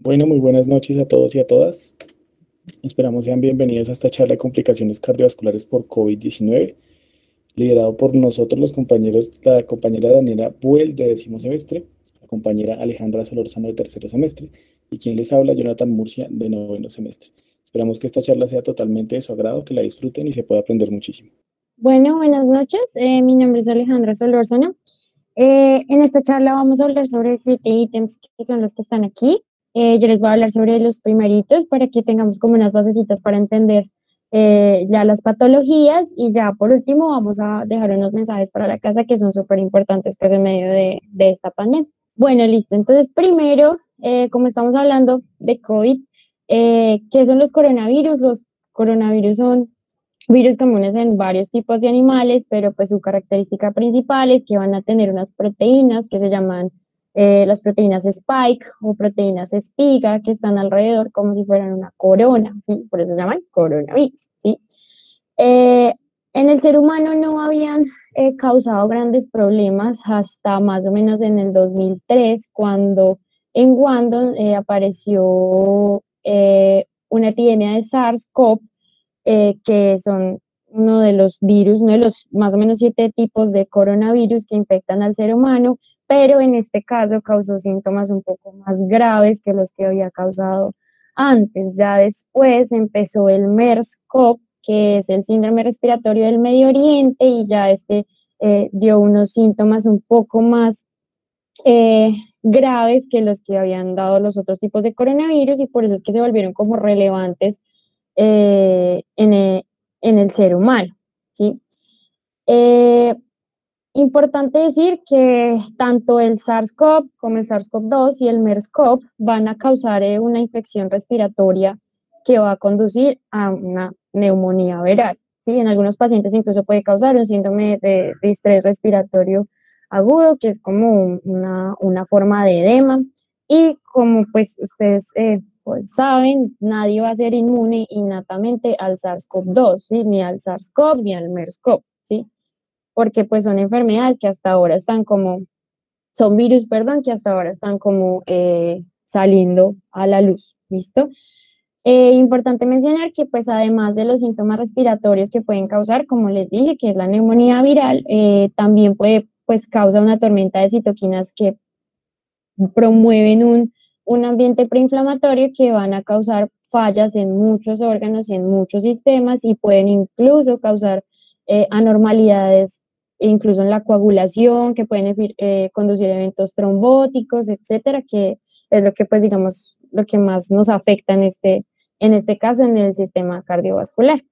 Bueno, muy buenas noches a todos y a todas. Esperamos sean bienvenidos a esta charla de complicaciones cardiovasculares por COVID-19, liderado por nosotros los compañeros, la compañera Daniela Buell de décimo semestre, la compañera Alejandra Solorzano de tercero semestre y quien les habla, Jonathan Murcia de noveno semestre. Esperamos que esta charla sea totalmente de su agrado, que la disfruten y se pueda aprender muchísimo. Bueno, buenas noches. Mi nombre es Alejandra Solórzano. En esta charla vamos a hablar sobre 7 ítems que son los que están aquí. Yo les voy a hablar sobre los primeritos para que tengamos como unas basecitas para entender ya las patologías y ya por último vamos a dejar unos mensajes para la casa que son súper importantes pues en medio de esta pandemia. Bueno, listo. Entonces primero, como estamos hablando de COVID, ¿qué son los coronavirus? Los coronavirus son virus comunes en varios tipos de animales, pero pues su característica principal es que van a tener unas proteínas que se llaman las proteínas spike o proteínas espiga, que están alrededor como si fueran una corona, ¿sí? Por eso se llaman coronavirus, ¿sí? Eh, en el ser humano no habían causado grandes problemas hasta más o menos en el 2003, cuando en Guangdong apareció una epidemia de SARS-CoV, que son uno de los virus, uno de los más o menos 7 tipos de coronavirus que infectan al ser humano, pero en este caso causó síntomas un poco más graves que los que había causado antes. Ya después empezó el MERS-CoV, que es el síndrome respiratorio del Medio Oriente, y ya dio unos síntomas un poco más graves que los que habían dado los otros tipos de coronavirus, y por eso es que se volvieron como relevantes eh, en, el, en el ser humano, ¿sí? Eh, Importante decir que tanto el SARS-CoV como el SARS-CoV-2 y el MERS-CoV van a causar una infección respiratoria que va a conducir a una neumonía viral, ¿sí? En algunos pacientes incluso puede causar un síndrome de distrés respiratorio agudo, que es como una forma de edema. Y como pues ustedes pues, saben, nadie va a ser inmune innatamente al SARS-CoV-2, ¿sí? Ni al SARS-CoV ni al MERS-CoV, ¿sí? Porque pues son enfermedades que hasta ahora están como, son virus, perdón, que hasta ahora están como saliendo a la luz, ¿listo? Importante mencionar que pues además de los síntomas respiratorios que pueden causar, como les dije, que es la neumonía viral, también puede pues causa una tormenta de citoquinas que promueven un ambiente preinflamatorio que van a causar fallas en muchos órganos y en muchos sistemas y pueden incluso causar anormalidades, incluso en la coagulación, que pueden conducir a eventos trombóticos, etcétera, que es lo que, pues, digamos, lo que más nos afecta en este caso, en el sistema cardiovascular.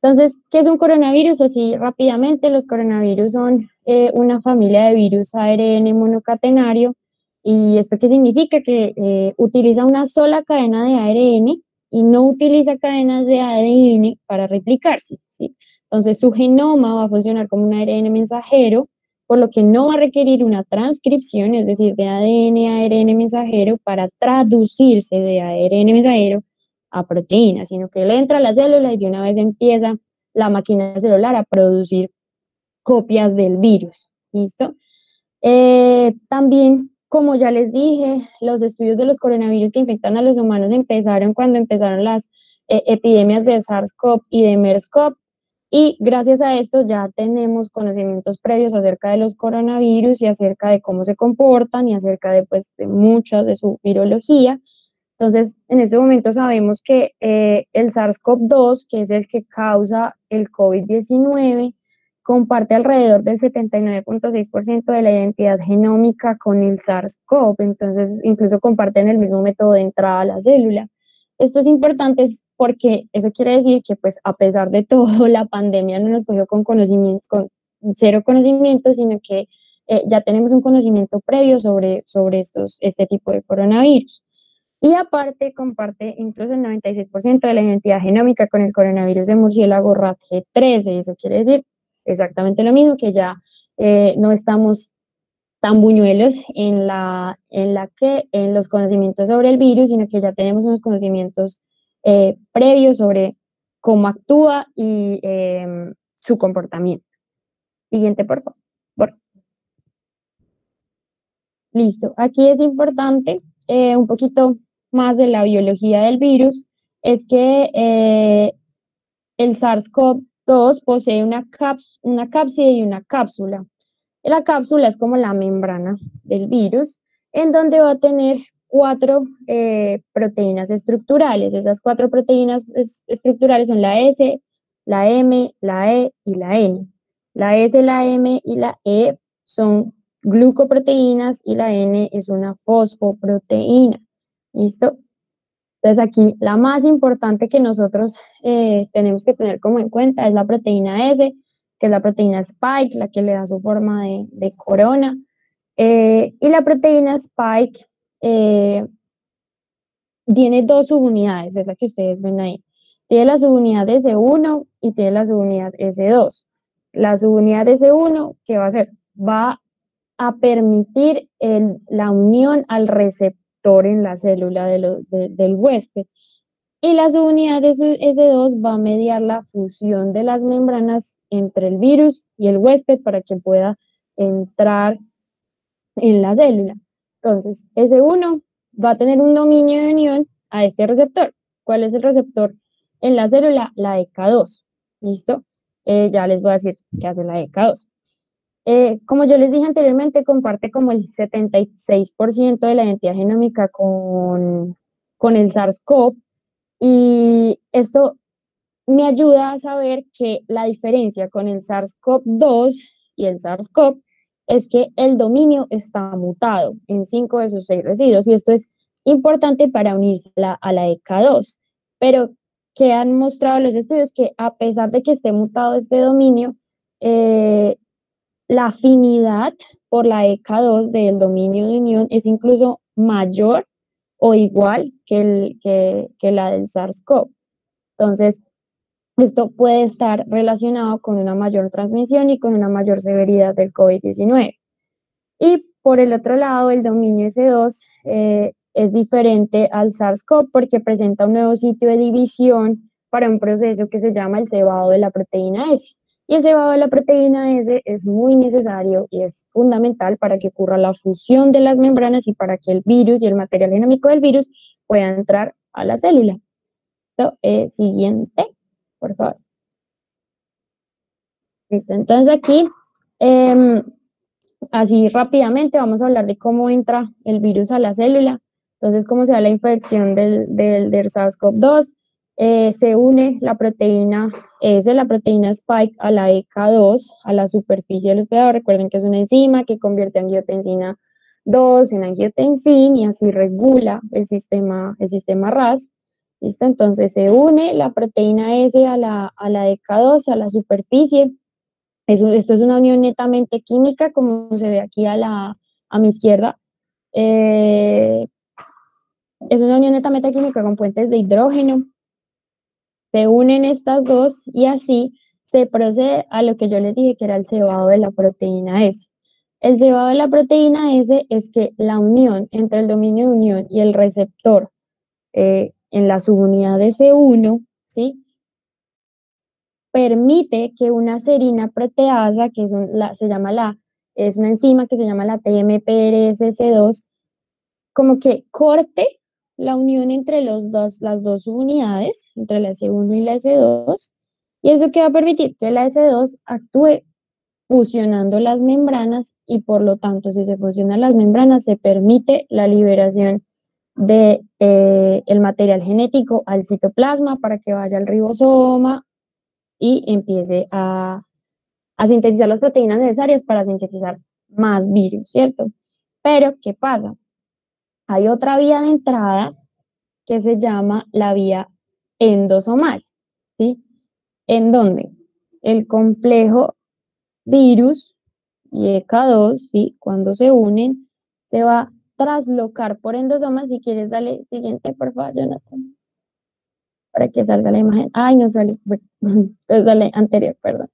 Entonces, ¿qué es un coronavirus? Así rápidamente, los coronavirus son una familia de virus ARN monocatenario. ¿Y esto qué significa? Que utiliza una sola cadena de ARN y no utiliza cadenas de ADN para replicarse, ¿sí? Entonces, su genoma va a funcionar como un ARN mensajero, por lo que no va a requerir una transcripción, es decir, de ADN a ARN mensajero para traducirse de ARN mensajero a proteínas, sino que él entra a la célula y de una vez empieza la máquina celular a producir copias del virus. ¿Listo? También, como ya les dije, los estudios de los coronavirus que infectan a los humanos empezaron cuando empezaron las epidemias de SARS-CoV y de MERS-CoV, y gracias a esto ya tenemos conocimientos previos acerca de los coronavirus y acerca de cómo se comportan y acerca de, pues, de mucha de su virología. Entonces, en este momento sabemos que el SARS-CoV-2, que es el que causa el COVID-19, comparte alrededor del 79.6% de la identidad genómica con el SARS-CoV, entonces incluso comparten el mismo método de entrada a la célula. Esto es importante porque eso quiere decir que, pues, a pesar de todo, la pandemia no nos cogió con conocimientos, con cero conocimiento, sino que ya tenemos un conocimiento previo sobre este tipo de coronavirus. Y aparte comparte incluso el 96% de la identidad genómica con el coronavirus de murciélago RATG13. Eso quiere decir exactamente lo mismo, que ya no estamos tan buñuelos en los conocimientos sobre el virus, sino que ya tenemos unos conocimientos previos sobre cómo actúa y su comportamiento. Siguiente, por favor. Listo. Aquí es importante un poquito más de la biología del virus es que el SARS-CoV-2 posee una cápside y una cápsula. La cápsula es como la membrana del virus, en donde va a tener cuatro proteínas estructurales. Esas cuatro proteínas estructurales son la S, la M, la E y la N. La S, la M y la E son glucoproteínas y la N es una fosfoproteína. ¿Listo? Entonces aquí la más importante que nosotros tenemos que tener como en cuenta es la proteína S, que es la proteína Spike, la que le da su forma de corona. Y la proteína Spike tiene dos subunidades, es la que ustedes ven ahí. Tiene la subunidad S1 y tiene la subunidad S2. La subunidad S1, ¿qué va a hacer? Va a permitir la unión al receptor en la célula del huésped. Y la subunidad de S2 va a mediar la fusión de las membranas entre el virus y el huésped para que pueda entrar en la célula. Entonces, S1 va a tener un dominio de unión a este receptor. ¿Cuál es el receptor en la célula? La ECA2. ¿Listo? Ya les voy a decir qué hace la ECA2. Como yo les dije anteriormente, comparte como el 76% de la identidad genómica con el SARS-CoV y esto me ayuda a saber que la diferencia con el SARS-CoV-2 y el SARS-CoV es que el dominio está mutado en 5 de sus 6 residuos y esto es importante para unirse a la ECA2. Pero que han mostrado los estudios que a pesar de que esté mutado este dominio, la afinidad por la ECA2 del dominio de unión es incluso mayor o igual que la del SARS-CoV. Entonces, esto puede estar relacionado con una mayor transmisión y con una mayor severidad del COVID-19. Y por el otro lado, el dominio S2 es diferente al SARS-CoV porque presenta un nuevo sitio de división para un proceso que se llama el cebado de la proteína S. Y el cebado de la proteína S es muy necesario y es fundamental para que ocurra la fusión de las membranas y para que el virus y el material genómico del virus puedan entrar a la célula. Siguiente, por favor. Listo, entonces aquí, así rápidamente, vamos a hablar de cómo entra el virus a la célula. Entonces, cómo se da la infección del SARS-CoV-2. Se une la proteína S, la proteína Spike, a la ECA2, a la superficie del hospedador. Recuerden que es una enzima que convierte angiotensina 2 en angiotensina y así regula el sistema RAS. ¿Listo? Entonces se une la proteína S a la ECA2, a la superficie. Esto es una unión netamente química, como se ve aquí a mi izquierda. Es una unión netamente química con puentes de hidrógeno. Se unen estas dos y así se procede a lo que yo les dije que era el cebado de la proteína S. El cebado de la proteína S es que la unión entre el dominio de unión y el receptor en la subunidad S1, ¿sí? Permite que una serina proteasa, que es es una enzima que se llama la TMPRSS2, como que corte la unión entre las dos subunidades, entre la S1 y la S2, y eso que va a permitir que la S2 actúe fusionando las membranas y por lo tanto, si se fusionan las membranas, se permite la liberación de el material genético al citoplasma para que vaya al ribosoma y empiece a sintetizar las proteínas necesarias para sintetizar más virus, ¿cierto? Pero, ¿qué pasa? Hay otra vía de entrada que se llama la vía endosomal, ¿sí? En donde el complejo virus y EK2, ¿sí? Cuando se unen, se va a traslocar por endosomas. Si quieres, dale siguiente, por favor, Jonathan, para que salga la imagen. Ay, no sale. Bueno, entonces dale anterior, perdón.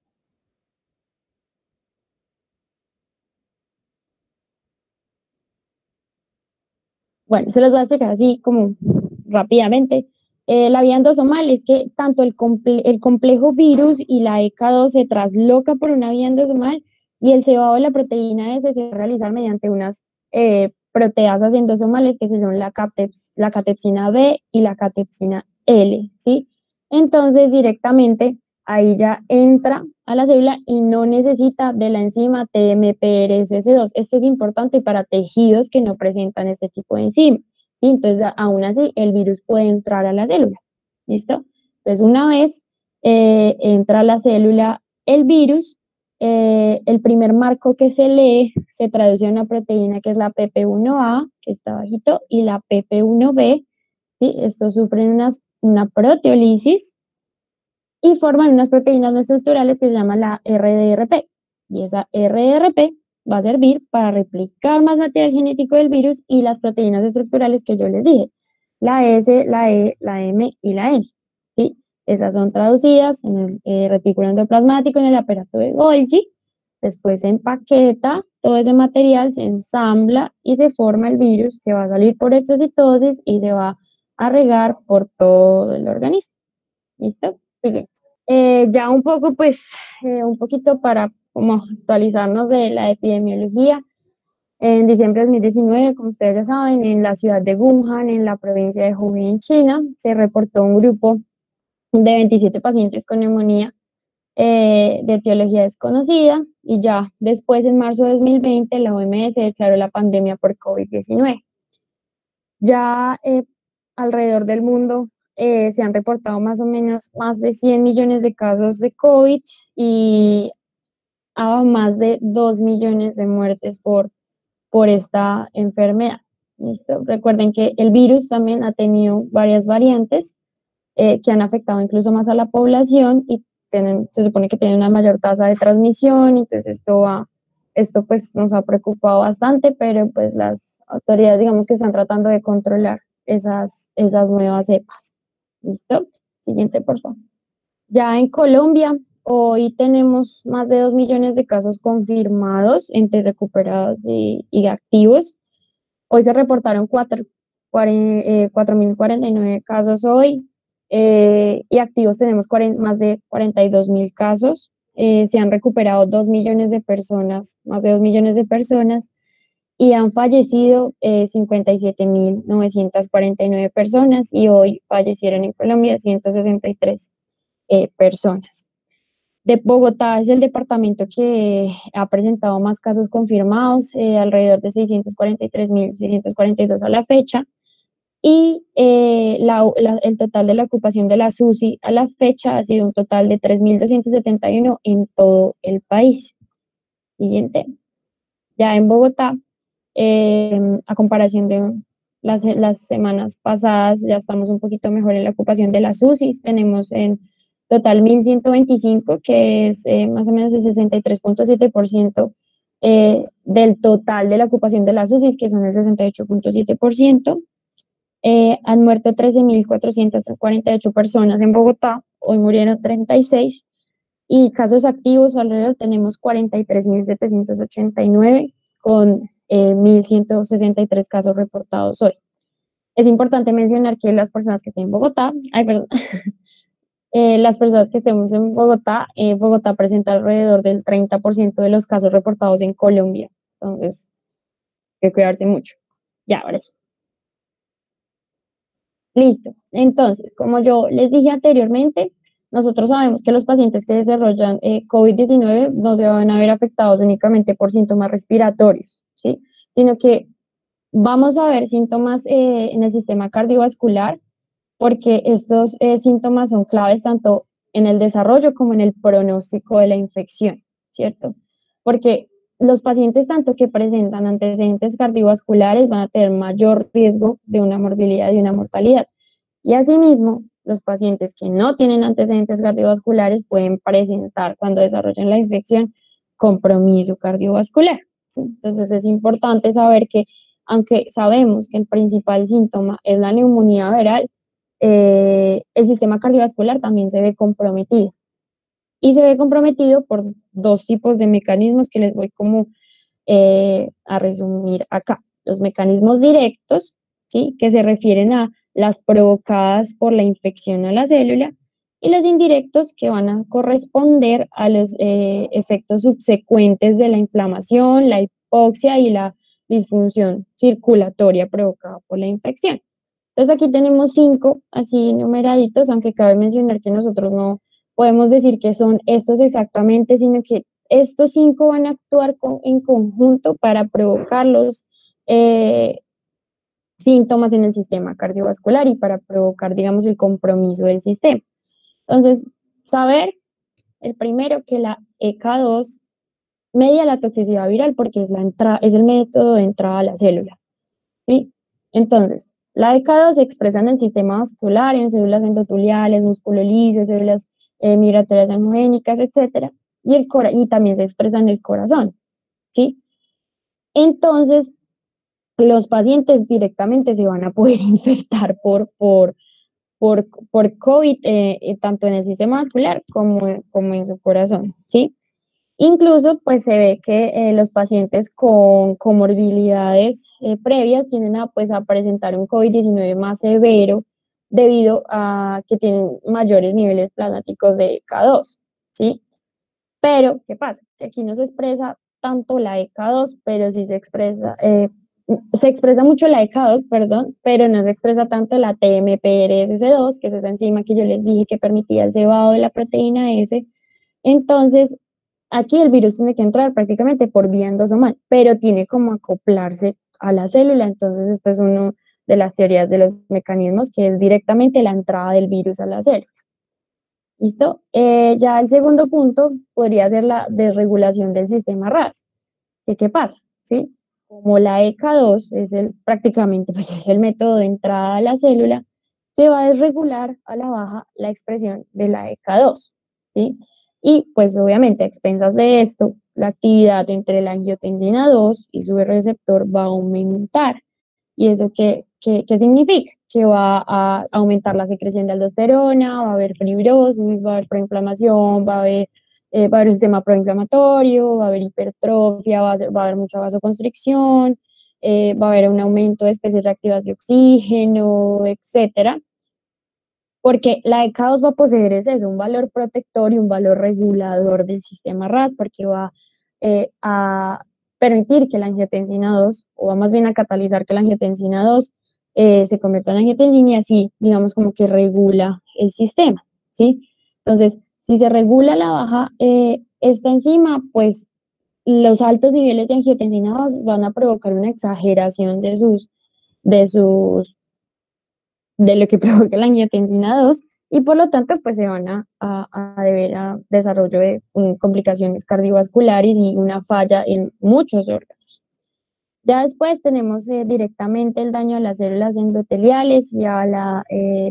Bueno, se los voy a explicar así como rápidamente. La vía endosomal es que tanto el complejo virus y la EK2 se trasloca por una vía endosomal y el cebado de la proteína S se va a realizar mediante unas proteasas endosomales que son la catepsina B y la catepsina L, ¿sí? Entonces, directamente ahí ya entra a la célula y no necesita de la enzima TMPRSS2. Esto es importante para tejidos que no presentan este tipo de enzima, ¿sí? Entonces, aún así, el virus puede entrar a la célula, ¿listo? Entonces, una vez entra a la célula el virus, el primer marco que se lee se traduce a una proteína que es la PP1A, que está bajito, y la PP1B, ¿sí? Estos sufren una proteólisis y forman unas proteínas no estructurales que se llaman la RDRP. Y esa RDRP va a servir para replicar más material genético del virus y las proteínas estructurales que yo les dije, la S, la E, la M y la N, ¿sí? Esas son traducidas en el retículo endoplasmático, en el aparato de Golgi. Después se empaqueta todo ese material, se ensambla y se forma el virus que va a salir por exocitosis y se va a regar por todo el organismo. ¿Listo? Siguiente. Ya un poco, pues, un poquito para como actualizarnos de la epidemiología. En diciembre de 2019, como ustedes ya saben, en la ciudad de Wuhan, en la provincia de Hubei, en China, se reportó un grupo de 27 pacientes con neumonía de etiología desconocida y ya después, en marzo de 2020, la OMS declaró la pandemia por COVID-19. Ya alrededor del mundo se han reportado más o menos más de 100 millones de casos de COVID y más de 2 millones de muertes por esta enfermedad. ¿Listo? Recuerden que el virus también ha tenido varias variantes que han afectado incluso más a la población y se supone que tienen una mayor tasa de transmisión, entonces esto pues nos ha preocupado bastante, pero pues las autoridades digamos que están tratando de controlar esas nuevas cepas. ¿Listo? Siguiente, por favor. Ya en Colombia, hoy tenemos más de 2 millones de casos confirmados entre recuperados y activos. Hoy se reportaron 4.049 casos hoy y activos tenemos más de 42.000 casos. Se han recuperado 2 millones de personas, más de 2 millones de personas y han fallecido 57.949 personas y hoy fallecieron en Colombia 163 personas. De Bogotá es el departamento que ha presentado más casos confirmados, alrededor de 643.642 a la fecha, y el total de la ocupación de la SUSI a la fecha ha sido un total de 3.271 en todo el país. Siguiente. Ya en Bogotá, a comparación de las semanas pasadas, ya estamos un poquito mejor en la ocupación de las UCIs. Tenemos en total 1.125, que es más o menos el 63.7% del total de la ocupación de las UCIs, que son el 68.7%. Han muerto 13.448 personas en Bogotá, hoy murieron 36, y casos activos alrededor tenemos 43.789 con 1.163 casos reportados hoy. Es importante mencionar que las personas que estén en Bogotá, las personas que estemos en Bogotá, Bogotá presenta alrededor del 30% de los casos reportados en Colombia. Entonces, hay que cuidarse mucho. Ya, ahora sí. Listo. Entonces, como yo les dije anteriormente, nosotros sabemos que los pacientes que desarrollan COVID-19 no se van a ver afectados únicamente por síntomas respiratorios, ¿sí? Sino que vamos a ver síntomas en el sistema cardiovascular, porque estos síntomas son claves tanto en el desarrollo como en el pronóstico de la infección, ¿cierto? Porque los pacientes tanto que presentan antecedentes cardiovasculares van a tener mayor riesgo de una morbilidad y una mortalidad. Y asimismo, los pacientes que no tienen antecedentes cardiovasculares pueden presentar cuando desarrollan la infección compromiso cardiovascular, ¿sí? Entonces es importante saber que aunque sabemos que el principal síntoma es la neumonía viral, el sistema cardiovascular también se ve comprometido. Y se ve comprometido por dos tipos de mecanismos que les voy como a resumir acá. Los mecanismos directos, ¿sí? Que se refieren a las provocadas por la infección a la célula, y los indirectos que van a corresponder a los efectos subsecuentes de la inflamación, la hipoxia y la disfunción circulatoria provocada por la infección. Entonces aquí tenemos 5 así numeraditos, aunque cabe mencionar que nosotros no podemos decir que son estos exactamente, sino que estos 5 van a actuar en conjunto para provocar los síntomas en el sistema cardiovascular y para provocar, digamos, el compromiso del sistema. Entonces, saber, el primero, que la ECA2 media la toxicidad viral porque es el método de entrada a la célula, ¿sí? Entonces, la ECA2 se expresa en el sistema vascular, en células endoteliales, músculo liso, células migratorias angiogénicas, etcétera, y también se expresa en el corazón, ¿sí? Entonces, los pacientes directamente se van a poder infectar por COVID, tanto en el sistema vascular como en su corazón, ¿sí? Incluso, pues se ve que los pacientes con comorbilidades previas tienden a presentar un COVID-19 más severo debido a que tienen mayores niveles plasmáticos de ECA2, ¿sí? Pero, ¿qué pasa? Que aquí no se expresa tanto la ECA2, pero sí se expresa mucho la ECA2, perdón, pero no se expresa tanto la TMPRSS2, que es esa enzima que yo les dije que permitía el cebado de la proteína S. Entonces, aquí el virus tiene que entrar prácticamente por vía endosomal, pero tiene como acoplarse a la célula. Entonces, esto es una de las teorías de los mecanismos, que es directamente la entrada del virus a la célula. ¿Listo? Ya el segundo punto podría ser la desregulación del sistema RAS. ¿Qué pasa? ¿Sí? Como la ECA2 es prácticamente pues, es el método de entrada a la célula, se va a desregular a la baja la expresión de la ECA2, ¿sí? Y pues obviamente a expensas de esto, la actividad entre la angiotensina 2 y su receptor va a aumentar. ¿Y eso qué significa? Que va a aumentar la secreción de aldosterona, va a haber fibrosis, va a haber proinflamación, va a haber un sistema proinflamatorio, va a haber hipertrofia, va a haber mucha vasoconstricción, va a haber un aumento de especies reactivas de oxígeno, etcétera. Porque la ECA2 va a poseer eso, un valor protector y un valor regulador del sistema RAS, porque va a permitir que la angiotensina 2, o va más bien a catalizar que la angiotensina 2 se convierta en angiotensina y así, digamos, como que regula el sistema, ¿sí? Entonces, si se regula la baja esta enzima, pues los altos niveles de angiotensina 2 van a provocar una exageración de sus de lo que provoca la angiotensina 2 y por lo tanto pues se van a deber a desarrollo de complicaciones cardiovasculares y una falla en muchos órganos. Ya después tenemos directamente el daño a las células endoteliales y a la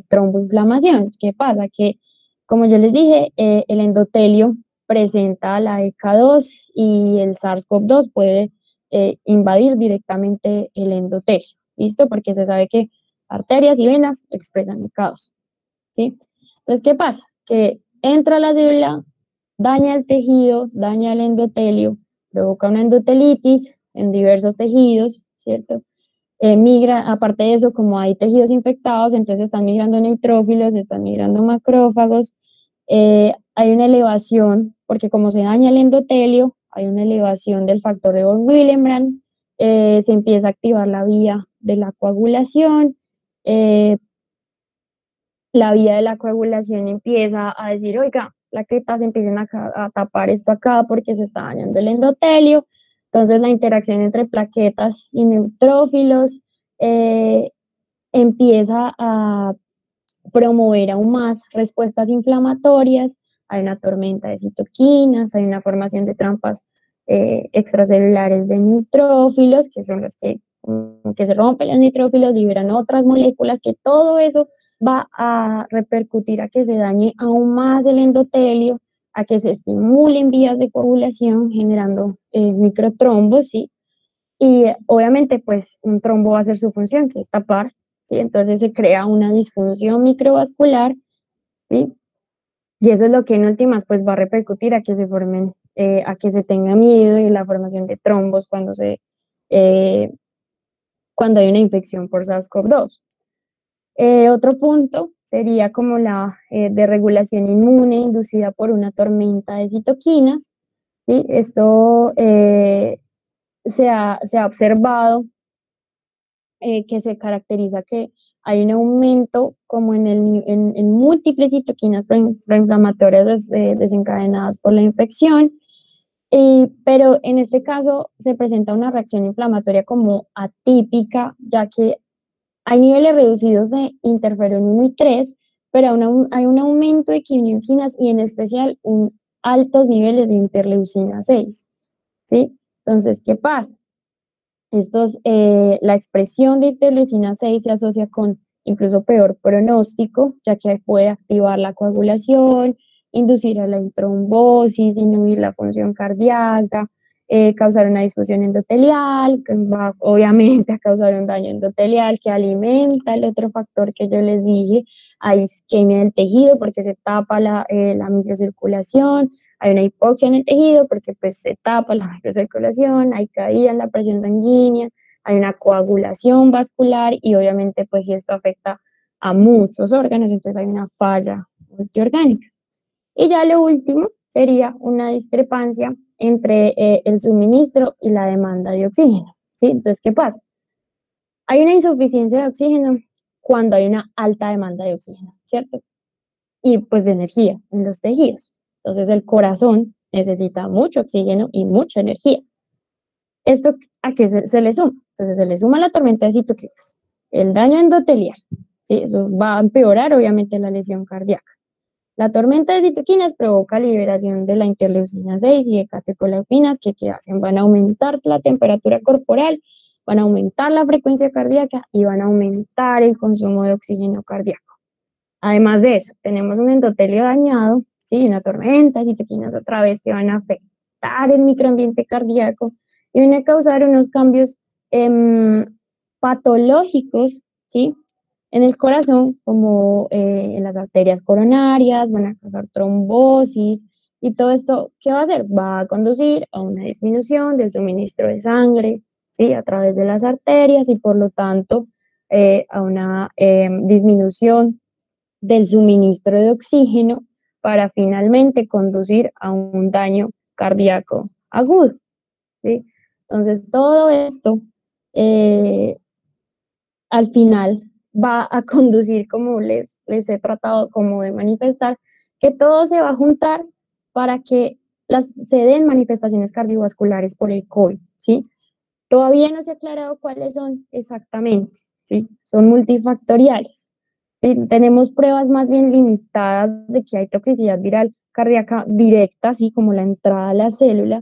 tromboinflamación. ¿Qué pasa? Que, como yo les dije, el endotelio presenta la ECA2 y el SARS-CoV-2 puede invadir directamente el endotelio. ¿Listo? Porque se sabe que arterias y venas expresan ECA2. ¿Sí? Entonces, ¿qué pasa? Que entra la célula, daña el tejido, daña el endotelio, provoca una endotelitis en diversos tejidos, ¿cierto? Migra, aparte de eso, como hay tejidos infectados, entonces están migrando neutrófilos, están migrando macrófagos, hay una elevación, porque como se daña el endotelio, hay una elevación del factor de von Willebrand, se empieza a activar la vía de la coagulación, la vía de la coagulación empieza a decir, oiga, plaquetas, empiecen a tapar esto acá porque se está dañando el endotelio. Entonces la interacción entre plaquetas y neutrófilos empieza a promover aún más respuestas inflamatorias, hay una tormenta de citoquinas, hay una formación de trampas extracelulares de neutrófilos, que son las que se rompen los neutrófilos, liberan otras moléculas, que todo eso va a repercutir a que se dañe aún más el endotelio, a que se estimulen vías de coagulación generando microtrombos, ¿sí? Y obviamente pues un trombo va a hacer su función, que es tapar, ¿sí? Entonces se crea una disfunción microvascular, ¿sí? Y eso es lo que en últimas pues va a repercutir a que se formen, a que se tenga miedo y la formación de trombos eh, cuando hay una infección por SARS-CoV-2. Otro punto sería como la desregulación inmune inducida por una tormenta de citoquinas, ¿sí? Esto se ha observado que se caracteriza que hay un aumento como en múltiples citoquinas proinflamatorias desencadenadas por la infección, pero en este caso se presenta una reacción inflamatoria como atípica, ya que hay niveles reducidos de interferón 1 y 3, pero hay un aumento de quimioquinas y en especial altos niveles de interleucina 6, ¿sí? Entonces, ¿qué pasa? La expresión de interleucina 6 se asocia con incluso peor pronóstico, ya que puede activar la coagulación, inducir a la trombosis, inhibir la función cardíaca, causar una disfunción endotelial, que va obviamente a causar un daño endotelial que alimenta el otro factor que yo les dije, hay isquemia del tejido porque se tapa la microcirculación, hay una hipoxia en el tejido porque pues se tapa la microcirculación, hay caída en la presión sanguínea, hay una coagulación vascular y obviamente pues si esto afecta a muchos órganos, entonces hay una falla multiorgánica. Y ya lo último sería una discrepancia entre el suministro y la demanda de oxígeno, ¿sí? Entonces, ¿qué pasa? Hay una insuficiencia de oxígeno cuando hay una alta demanda de oxígeno, ¿cierto? Y pues de energía en los tejidos. Entonces el corazón necesita mucho oxígeno y mucha energía. ¿Esto a qué se le suma? Entonces se le suma la tormenta de citoquinas, el daño endotelial, ¿sí? Eso va a empeorar obviamente la lesión cardíaca. La tormenta de citoquinas provoca liberación de la interleucina 6 y de catecolaminas que hacen, van a aumentar la temperatura corporal, van a aumentar la frecuencia cardíaca y van a aumentar el consumo de oxígeno cardíaco. Además de eso, tenemos un endotelio dañado, ¿sí? Una tormenta, citoquinas otra vez que van a afectar el microambiente cardíaco y van a causar unos cambios patológicos, ¿sí? En el corazón, como en las arterias coronarias, van a causar trombosis y todo esto, ¿qué va a hacer? Va a conducir a una disminución del suministro de sangre, ¿sí? A través de las arterias y por lo tanto a una disminución del suministro de oxígeno para finalmente conducir a un daño cardíaco agudo, ¿sí? Entonces, todo esto eh, al final va a conducir, como les he tratado como de manifestar, que todo se va a juntar para que se den manifestaciones cardiovasculares por el COVID, ¿sí? Todavía no se ha aclarado cuáles son exactamente, ¿sí? Son multifactoriales. ¿Sí? Tenemos pruebas más bien limitadas de que hay toxicidad viral cardíaca directa, así como la entrada a la célula,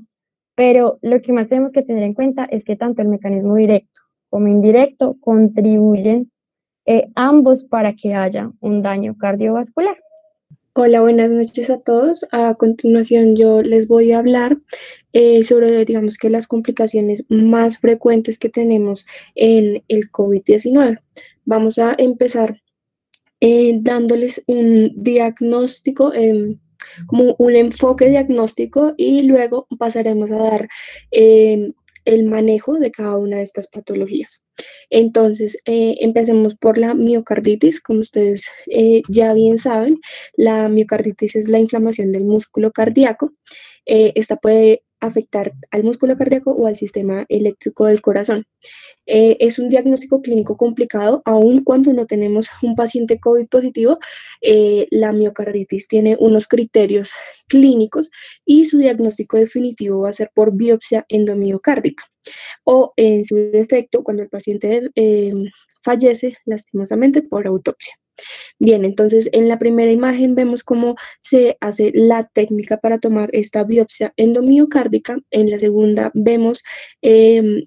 pero lo que más tenemos que tener en cuenta es que tanto el mecanismo directo como indirecto contribuyen ambos para que haya un daño cardiovascular. Hola, buenas noches a todos. A continuación yo les voy a hablar sobre, digamos que las complicaciones más frecuentes que tenemos en el COVID-19. Vamos a empezar dándoles un diagnóstico, como un enfoque diagnóstico y luego pasaremos a dar el manejo de cada una de estas patologías. Entonces, empecemos por la miocarditis. Como ustedes ya bien saben, la miocarditis es la inflamación del músculo cardíaco. Esta puede afectar al músculo cardíaco o al sistema eléctrico del corazón. Es un diagnóstico clínico complicado, aun cuando no tenemos un paciente COVID positivo. La miocarditis tiene unos criterios clínicos y su diagnóstico definitivo va a ser por biopsia endomiocárdica o, en su defecto, cuando el paciente fallece lastimosamente por autopsia. Bien, entonces en la primera imagen vemos cómo se hace la técnica para tomar esta biopsia endomiocárdica. En la segunda vemos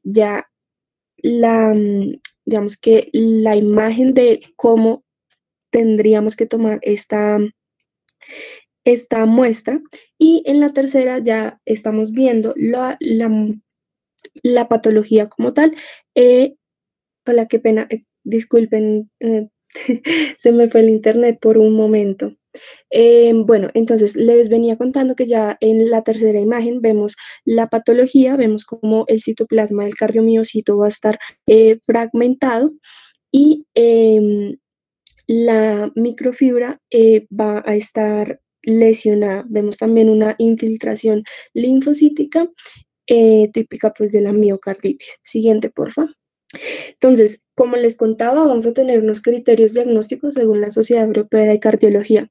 ya digamos que la imagen de cómo tendríamos que tomar esta muestra, y en la tercera ya estamos viendo la patología como tal. Hola, qué pena, disculpen, se me fue el internet por un momento. Bueno, entonces les venía contando que ya en la tercera imagen vemos la patología, vemos cómo el citoplasma del cardiomiocito va a estar fragmentado y la microfibra va a estar lesionada. Vemos también una infiltración linfocítica típica pues de la miocarditis. Siguiente, por favor. Entonces, como les contaba, vamos a tener unos criterios diagnósticos según la Sociedad Europea de Cardiología.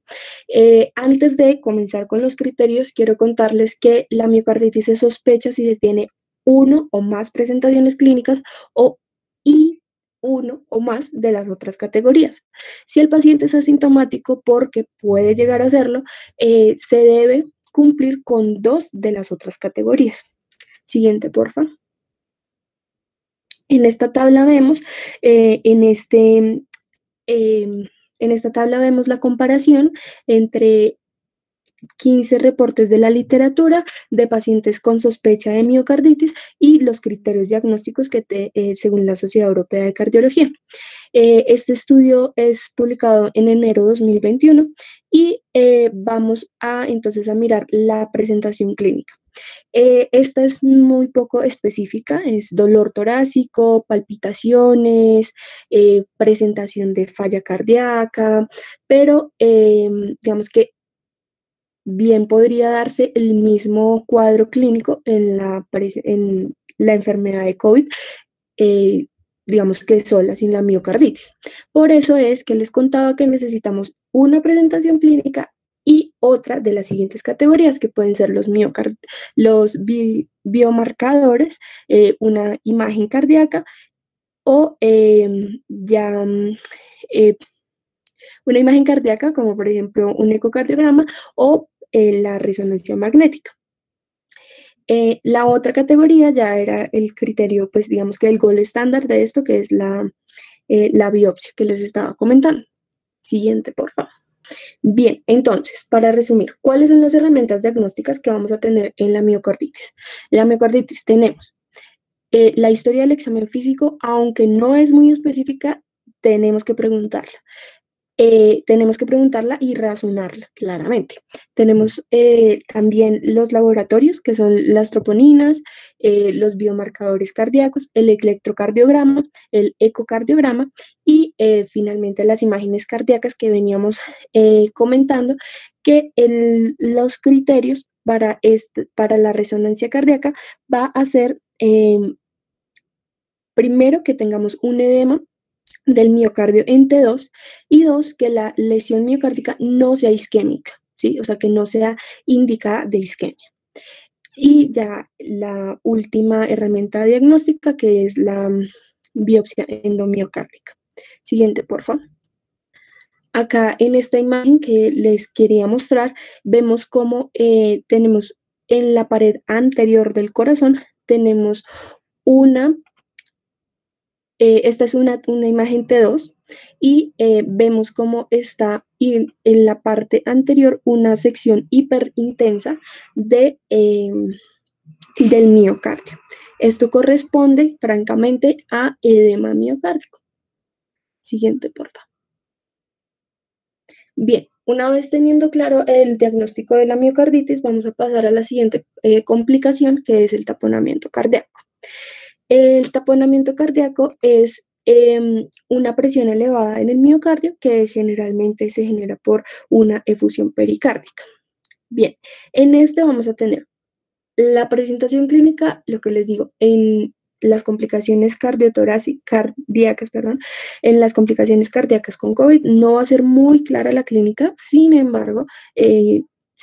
Antes de comenzar con los criterios, quiero contarles que la miocarditis se sospecha si se tiene uno o más presentaciones clínicas y uno o más de las otras categorías. Si el paciente es asintomático, porque puede llegar a serlo, se debe cumplir con 2 de las otras categorías. Siguiente, por favor. En esta tabla vemos, en esta tabla vemos la comparación entre 15 reportes de la literatura de pacientes con sospecha de miocarditis y los criterios diagnósticos según la Sociedad Europea de Cardiología. Este estudio es publicado en enero de 2021 y vamos entonces a mirar la presentación clínica. Esta es muy poco específica, es dolor torácico, palpitaciones, presentación de falla cardíaca, pero digamos que bien podría darse el mismo cuadro clínico en la enfermedad de COVID, digamos que sola, sin la miocarditis. Por eso es que les contaba que necesitamos una presentación clínica y otra de las siguientes categorías, que pueden ser los biomarcadores, una imagen cardíaca o una imagen cardíaca, como por ejemplo un ecocardiograma o la resonancia magnética. La otra categoría ya era el criterio, pues digamos que el gold estándar de esto, que es la biopsia que les estaba comentando. Siguiente, por favor. Bien, entonces, para resumir, ¿cuáles son las herramientas diagnósticas que vamos a tener en la miocarditis? En la miocarditis tenemos la historia del examen físico, aunque no es muy específica, tenemos que preguntarla. Tenemos que preguntarla y razonarla claramente. Tenemos también los laboratorios, que son las troponinas, los biomarcadores cardíacos, el electrocardiograma, el ecocardiograma y finalmente las imágenes cardíacas que veníamos comentando, que los criterios para la resonancia cardíaca va a ser primero que tengamos un edema del miocardio en T2 y 2, que la lesión miocárdica no sea isquémica, ¿sí? O sea, que no sea indicada de isquemia. Y ya la última herramienta diagnóstica, que es la biopsia endomiocárdica. Siguiente, por favor. Acá en esta imagen que les quería mostrar, vemos cómo tenemos en la pared anterior del corazón, tenemos esta es una imagen T2 y vemos cómo está en la parte anterior una sección hiperintensa del miocardio. Esto corresponde, francamente, a edema miocárdico. Siguiente, por favor. Bien, una vez teniendo claro el diagnóstico de la miocarditis, vamos a pasar a la siguiente complicación, que es el taponamiento cardíaco. El taponamiento cardíaco es una presión elevada en el miocardio que generalmente se genera por una efusión pericárdica. Bien, en este vamos a tener la presentación clínica, lo que les digo, en las complicaciones cardíacas, en las complicaciones cardíacas con COVID no va a ser muy clara la clínica, sin embargo,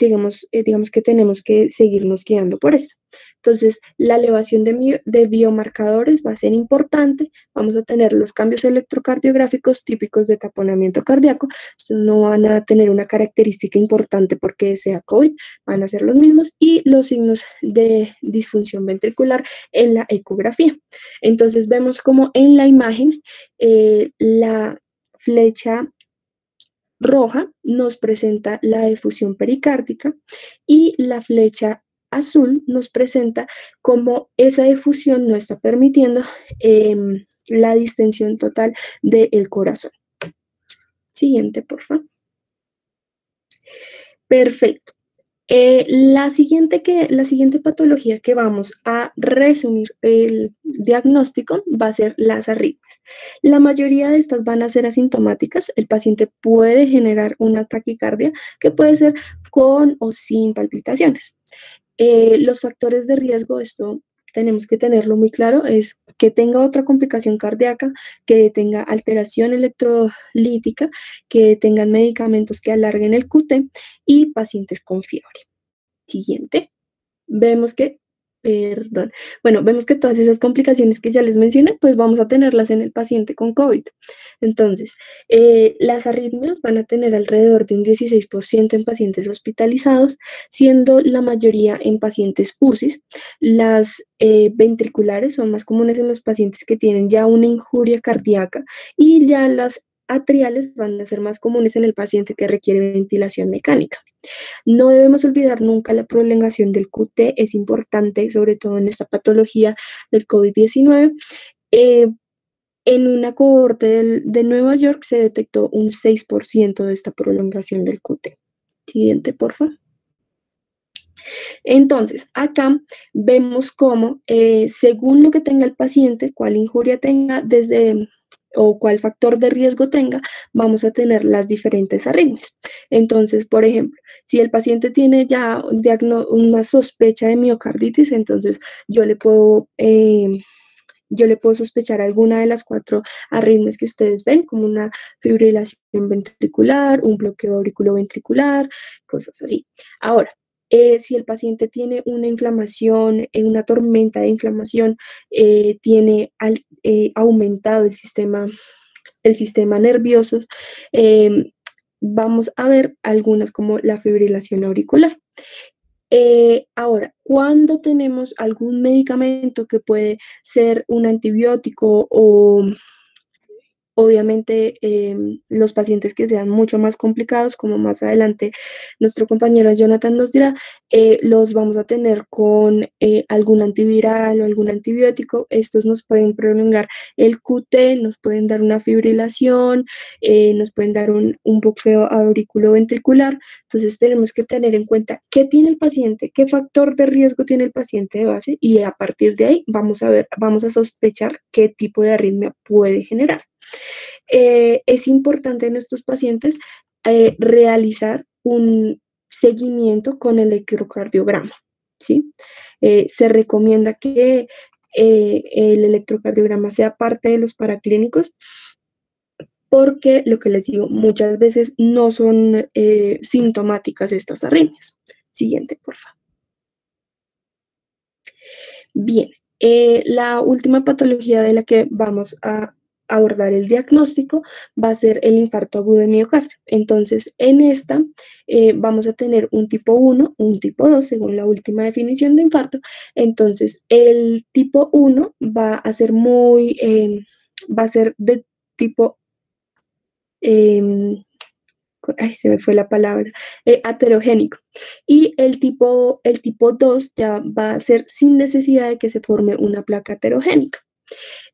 digamos que tenemos que seguirnos guiando por eso. Entonces, la elevación de biomarcadores va a ser importante. Vamos a tener los cambios electrocardiográficos típicos de taponamiento cardíaco. Estos no van a tener una característica importante porque sea COVID, van a ser los mismos. Y los signos de disfunción ventricular en la ecografía. Entonces, vemos como en la imagen la flecha roja nos presenta la efusión pericárdica y la flecha azul nos presenta cómo esa efusión no está permitiendo la distensión total del corazón. Siguiente, por favor. Perfecto. La siguiente patología que vamos a resumir el diagnóstico va a ser las arritmias. La mayoría de estas van a ser asintomáticas. El paciente puede generar una taquicardia que puede ser con o sin palpitaciones. Los factores de riesgo, esto tenemos que tenerlo muy claro, es que tenga otra complicación cardíaca, que tenga alteración electrolítica, que tengan medicamentos que alarguen el QT y pacientes con fiebre. Siguiente. Vemos que, perdón, bueno, vemos que todas esas complicaciones que ya les mencioné, pues vamos a tenerlas en el paciente con COVID. Entonces, las arritmias van a tener alrededor de un 16% en pacientes hospitalizados, siendo la mayoría en pacientes UCIs. Las ventriculares son más comunes en los pacientes que tienen ya una injuria cardíaca y ya las atriales van a ser más comunes en el paciente que requiere ventilación mecánica. No debemos olvidar nunca la prolongación del QT, es importante, sobre todo en esta patología del COVID-19. En una cohorte de Nueva York se detectó un 6% de esta prolongación del QT. Siguiente, por favor. Entonces, acá vemos cómo, según lo que tenga el paciente, cuál injuria tenga o cuál factor de riesgo tenga, vamos a tener las diferentes arritmias. Entonces, por ejemplo, si el paciente tiene ya una sospecha de miocarditis, entonces yo le puedo sospechar alguna de las 4 arritmias que ustedes ven, como una fibrilación ventricular, un bloqueo auriculoventricular, cosas así. Ahora, si el paciente tiene una inflamación, una tormenta de inflamación, tiene aumentado el sistema nervioso, vamos a ver algunas como la fibrilación auricular. Ahora, cuando tenemos algún medicamento que puede ser un antibiótico o obviamente los pacientes que sean mucho más complicados, como más adelante nuestro compañero Jonathan nos dirá, los vamos a tener con algún antiviral o algún antibiótico. Estos nos pueden prolongar el QT, nos pueden dar una fibrilación, nos pueden dar un bloqueo auriculoventricular. Entonces tenemos que tener en cuenta qué tiene el paciente, qué factor de riesgo tiene el paciente de base y a partir de ahí vamos a sospechar qué tipo de arritmia puede generar. Es importante en estos pacientes realizar un seguimiento con electrocardiograma, ¿sí? Se recomienda que el electrocardiograma sea parte de los paraclínicos porque, lo que les digo, muchas veces no son sintomáticas estas arritmias. Siguiente, por favor. Bien, la última patología de la que vamos a abordar el diagnóstico va a ser el infarto agudo de miocardio. Entonces, en esta vamos a tener un tipo 1, un tipo 2, según la última definición de infarto. Entonces, el tipo 1 va a ser de tipo, se me fue la palabra, aterogénico. Y el tipo 2 ya va a ser sin necesidad de que se forme una placa aterogénica.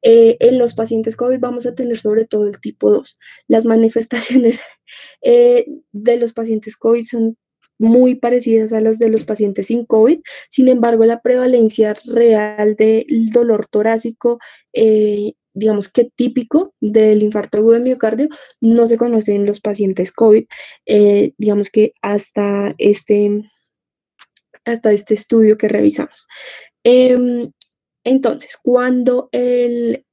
En los pacientes COVID vamos a tener sobre todo el tipo 2. Las manifestaciones de los pacientes COVID son muy parecidas a las de los pacientes sin COVID. Sin embargo, la prevalencia real del dolor torácico, digamos que típico del infarto agudo de miocardio, no se conoce en los pacientes COVID. Digamos que hasta este estudio que revisamos. Entonces, cuando el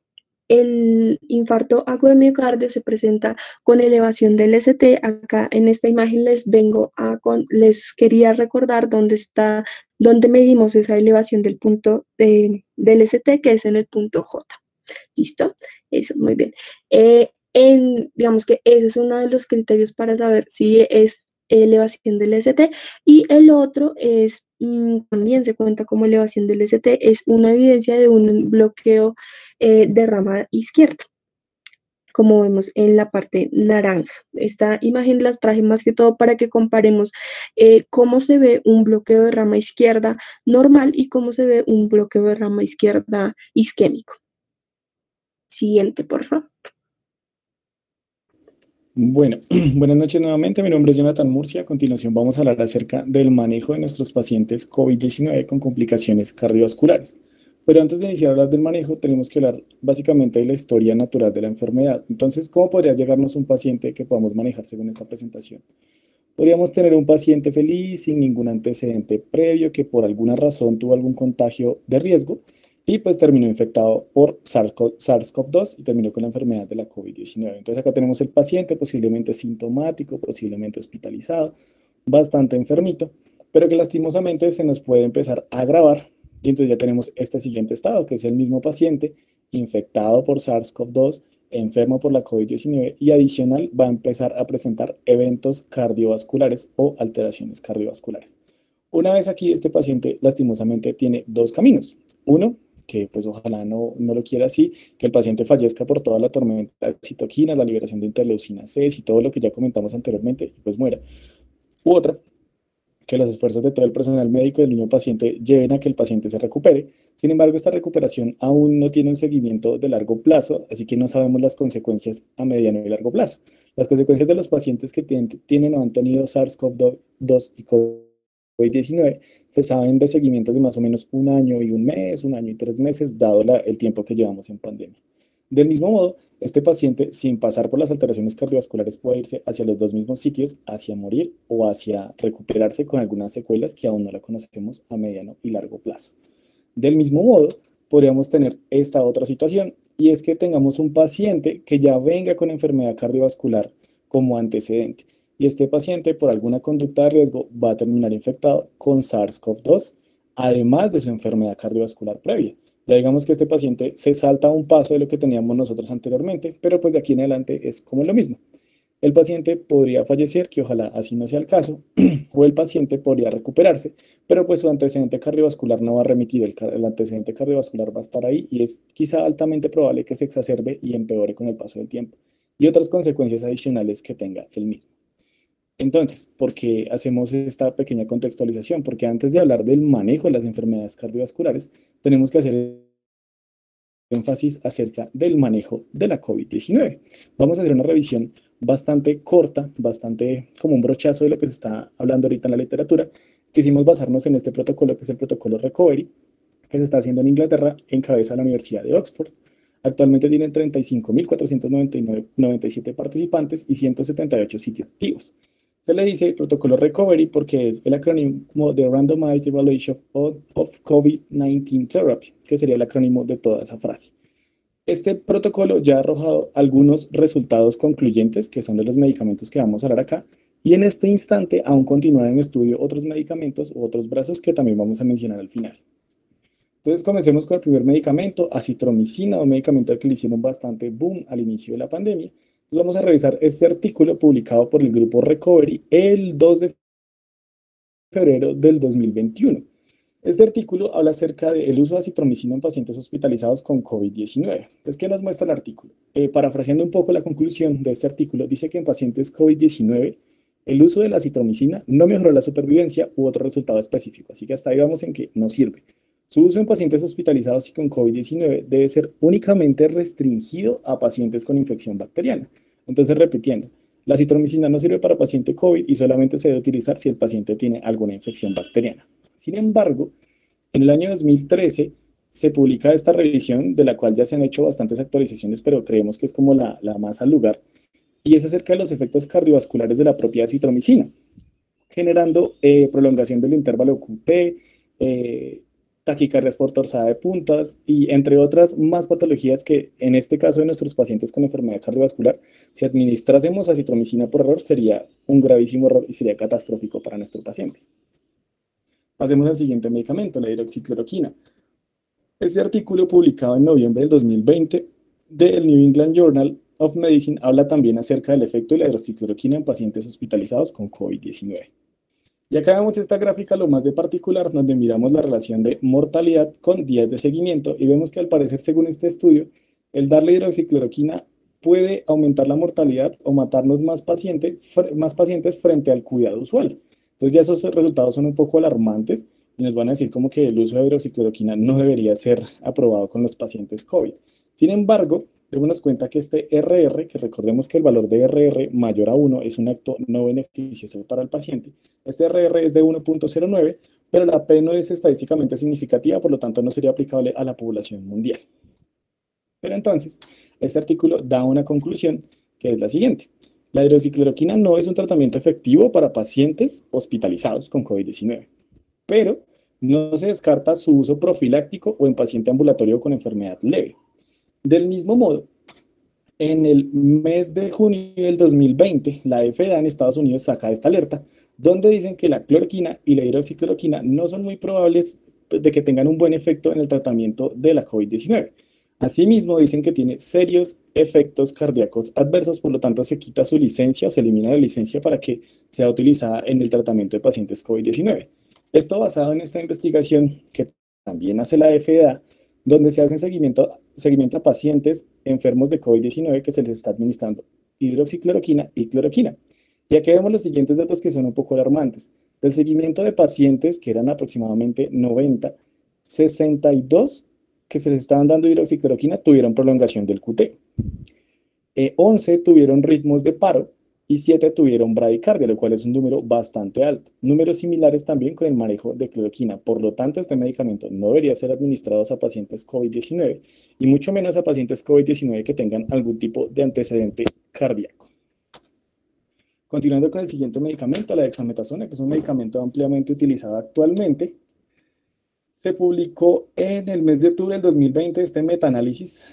infarto agudo de miocardio se presenta con elevación del ST, acá en esta imagen les quería recordar dónde medimos esa elevación del punto del ST, que es en el punto J. ¿Listo? Eso, muy bien. Digamos que ese es uno de los criterios para saber si es elevación del ST, y el otro es, también se cuenta como elevación del ST, es una evidencia de un bloqueo de rama izquierda, como vemos en la parte naranja. Esta imagen las traje más que todo para que comparemos cómo se ve un bloqueo de rama izquierda normal y cómo se ve un bloqueo de rama izquierda isquémico. Siguiente, por favor. Bueno, buenas noches nuevamente. Mi nombre es Jonathan Murcia. A continuación vamos a hablar acerca del manejo de nuestros pacientes COVID-19 con complicaciones cardiovasculares. Pero antes de iniciar a hablar del manejo, tenemos que hablar básicamente de la historia natural de la enfermedad. Entonces, ¿cómo podría llegarnos un paciente que podamos manejar según esta presentación? Podríamos tener un paciente feliz sin ningún antecedente previo que por alguna razón tuvo algún contagio de riesgo y pues terminó infectado por SARS-CoV-2 y terminó con la enfermedad de la COVID-19. Entonces acá tenemos el paciente posiblemente sintomático, posiblemente hospitalizado, bastante enfermito, pero que lastimosamente se nos puede empezar a agravar y entonces ya tenemos este siguiente estado, que es el mismo paciente infectado por SARS-CoV-2, enfermo por la COVID-19 y adicional va a empezar a presentar eventos cardiovasculares o alteraciones cardiovasculares. Una vez aquí, este paciente lastimosamente tiene dos caminos. Uno, que pues ojalá no lo quiera así, que el paciente fallezca por toda la tormenta de citoquinas, la liberación de interleucina C y todo lo que ya comentamos anteriormente, y pues muera. U otra, que los esfuerzos de todo el personal médico y del mismo paciente lleven a que el paciente se recupere. Sin embargo, esta recuperación aún no tiene un seguimiento de largo plazo, así que no sabemos las consecuencias a mediano y largo plazo. Las consecuencias de los pacientes que tienen o han tenido SARS-CoV-2 y COVID-19 se saben de seguimientos de más o menos un año y un mes, un año y 3 meses, dado el tiempo que llevamos en pandemia. Del mismo modo, este paciente, sin pasar por las alteraciones cardiovasculares, puede irse hacia los dos mismos sitios, hacia morir o hacia recuperarse con algunas secuelas que aún no la conocemos a mediano y largo plazo. Del mismo modo, podríamos tener esta otra situación, y es que tengamos un paciente que ya venga con enfermedad cardiovascular como antecedente, y este paciente, por alguna conducta de riesgo, va a terminar infectado con SARS-CoV-2, además de su enfermedad cardiovascular previa. Ya digamos que este paciente se salta un paso de lo que teníamos nosotros anteriormente, pero pues de aquí en adelante es como lo mismo. El paciente podría fallecer, que ojalá así no sea el caso, o el paciente podría recuperarse, pero pues su antecedente cardiovascular no va a remitir, el antecedente cardiovascular va a estar ahí y es quizá altamente probable que se exacerbe y empeore con el paso del tiempo y otras consecuencias adicionales que tenga el mismo. Entonces, ¿por qué hacemos esta pequeña contextualización? Porque antes de hablar del manejo de las enfermedades cardiovasculares, tenemos que hacer énfasis acerca del manejo de la COVID-19. Vamos a hacer una revisión bastante corta, bastante como un brochazo de lo que se está hablando ahorita en la literatura. Quisimos basarnos en este protocolo, que es el protocolo Recovery, que se está haciendo en Inglaterra, en cabeza de la Universidad de Oxford. Actualmente tienen 35.497 participantes y 178 sitios activos. Se le dice protocolo Recovery porque es el acrónimo de Randomized Evaluation of COVID-19 Therapy, que sería el acrónimo de toda esa frase. Este protocolo ya ha arrojado algunos resultados concluyentes, que son de los medicamentos que vamos a hablar acá, y en este instante aún continúan en estudio otros medicamentos u otros brazos que también vamos a mencionar al final. Entonces comencemos con el primer medicamento, acitromicina, un medicamento al que le hicieron bastante boom al inicio de la pandemia. Entonces vamos a revisar este artículo publicado por el grupo Recovery el 2 de febrero del 2021. Este artículo habla acerca del uso de acitromicina en pacientes hospitalizados con COVID-19. Entonces, ¿qué nos muestra el artículo? Parafraseando un poco la conclusión de este artículo, dice que en pacientes COVID-19 el uso de la acitromicina no mejoró la supervivencia u otro resultado específico, así que hasta ahí vamos en que no sirve. Su uso en pacientes hospitalizados y con COVID-19 debe ser únicamente restringido a pacientes con infección bacteriana. Entonces, repitiendo, la acitromicina no sirve para paciente COVID y solamente se debe utilizar si el paciente tiene alguna infección bacteriana. Sin embargo, en el año 2013 se publica esta revisión, de la cual ya se han hecho bastantes actualizaciones, pero creemos que es como la más al lugar, y es acerca de los efectos cardiovasculares de la propia acitromicina, generando prolongación del intervalo QT, taquicardias por torsada de puntas y entre otras más patologías que en este caso de nuestros pacientes con enfermedad cardiovascular, si administrásemos acitromicina por error sería un gravísimo error y sería catastrófico para nuestro paciente. Pasemos al siguiente medicamento, la hidroxicloroquina. Este artículo publicado en noviembre del 2020 del New England Journal of Medicine habla también acerca del efecto de la hidroxicloroquina en pacientes hospitalizados con COVID-19. Y acá vemos esta gráfica lo más de particular, donde miramos la relación de mortalidad con días de seguimiento y vemos que al parecer, según este estudio, el darle hidroxicloroquina puede aumentar la mortalidad o matarnos más pacientes frente al cuidado usual. Entonces ya esos resultados son un poco alarmantes y nos van a decir como que el uso de hidroxicloroquina no debería ser aprobado con los pacientes COVID. Sin embargo, démonos cuenta que este RR, que recordemos que el valor de RR mayor a 1 es un acto no beneficioso para el paciente, este RR es de 1.09, pero la P no es estadísticamente significativa, por lo tanto no sería aplicable a la población mundial. Pero entonces, este artículo da una conclusión que es la siguiente, La hidroxicloroquina no es un tratamiento efectivo para pacientes hospitalizados con COVID-19, pero no se descarta su uso profiláctico o en paciente ambulatorio con enfermedad leve. Del mismo modo, en el mes de junio del 2020, la FDA en Estados Unidos saca esta alerta, donde dicen que la cloroquina y la hidroxicloroquina no son muy probables de que tengan un buen efecto en el tratamiento de la COVID-19. Asimismo, dicen que tiene serios efectos cardíacos adversos, por lo tanto se quita su licencia o se elimina la licencia para que sea utilizada en el tratamiento de pacientes COVID-19. Esto basado en esta investigación que también hace la FDA, donde se hace seguimiento a pacientes enfermos de COVID-19 que se les está administrando hidroxicloroquina y cloroquina. Y aquí vemos los siguientes datos que son un poco alarmantes. Del seguimiento de pacientes, que eran aproximadamente 90, 62 que se les estaban dando hidroxicloroquina tuvieron prolongación del QT. 11 tuvieron ritmos de paro y 7 tuvieron bradicardia, lo cual es un número bastante alto. Números similares también con el manejo de cloroquina. Por lo tanto, este medicamento no debería ser administrado a pacientes COVID-19 y mucho menos a pacientes COVID-19 que tengan algún tipo de antecedente cardíaco. Continuando con el siguiente medicamento, la dexametasona, que es un medicamento ampliamente utilizado actualmente. Se publicó en el mes de octubre del 2020 este metaanálisis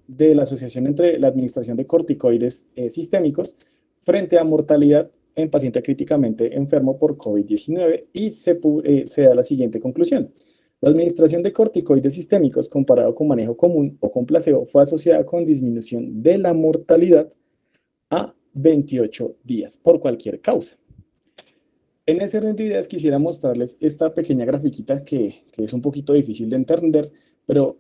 de la asociación entre la administración de corticoides sistémicos frente a mortalidad en paciente críticamente enfermo por COVID-19 y se da la siguiente conclusión. La administración de corticoides sistémicos comparado con manejo común o con placebo fue asociada con disminución de la mortalidad a 28 días por cualquier causa. En ese orden de ideas quisiera mostrarles esta pequeña grafiquita que es un poquito difícil de entender, pero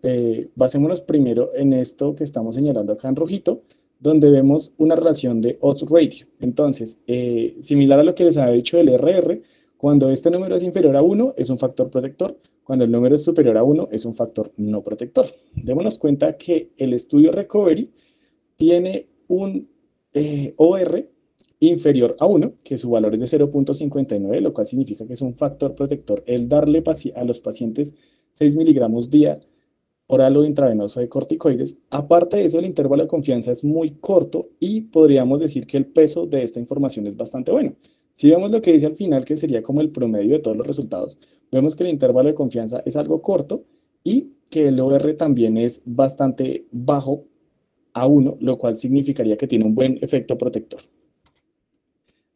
basémonos primero en esto que estamos señalando acá en rojito, donde vemos una relación de odds ratio. Entonces, similar a lo que les había dicho del RR, cuando este número es inferior a 1 es un factor protector, cuando el número es superior a 1 es un factor no protector. Démonos cuenta que el estudio Recovery tiene un OR inferior a 1, que su valor es de 0.59, lo cual significa que es un factor protector el darle a los pacientes 6 miligramos día oral o intravenoso de corticoides. Aparte de eso, el intervalo de confianza es muy corto y podríamos decir que el peso de esta información es bastante bueno. Si vemos lo que dice al final, que sería como el promedio de todos los resultados, vemos que el intervalo de confianza es algo corto y que el OR también es bastante bajo a 1, lo cual significaría que tiene un buen efecto protector.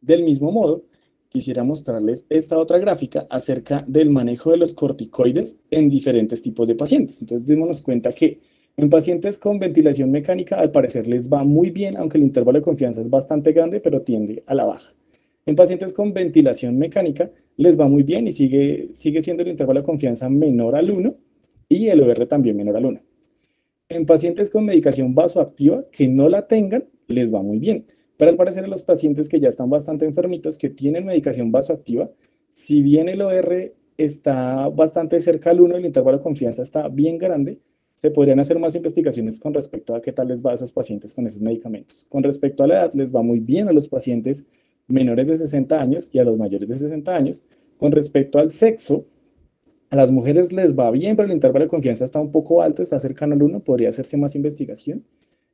Del mismo modo, quisiera mostrarles esta otra gráfica acerca del manejo de los corticoides en diferentes tipos de pacientes. Entonces, démonos cuenta que en pacientes con ventilación mecánica, al parecer les va muy bien, aunque el intervalo de confianza es bastante grande, pero tiende a la baja. En pacientes con ventilación mecánica, les va muy bien y sigue siendo el intervalo de confianza menor al 1 y el OR también menor al 1. En pacientes con medicación vasoactiva que no la tengan, les va muy bien. Pero al parecer, a los pacientes que ya están bastante enfermitos, que tienen medicación vasoactiva, si bien el OR está bastante cerca al 1 y el intervalo de confianza está bien grande, se podrían hacer más investigaciones con respecto a qué tal les va a esos pacientes con esos medicamentos. Con respecto a la edad, les va muy bien a los pacientes menores de 60 años y a los mayores de 60 años. Con respecto al sexo, a las mujeres les va bien, pero el intervalo de confianza está un poco alto, está cercano al 1, podría hacerse más investigación.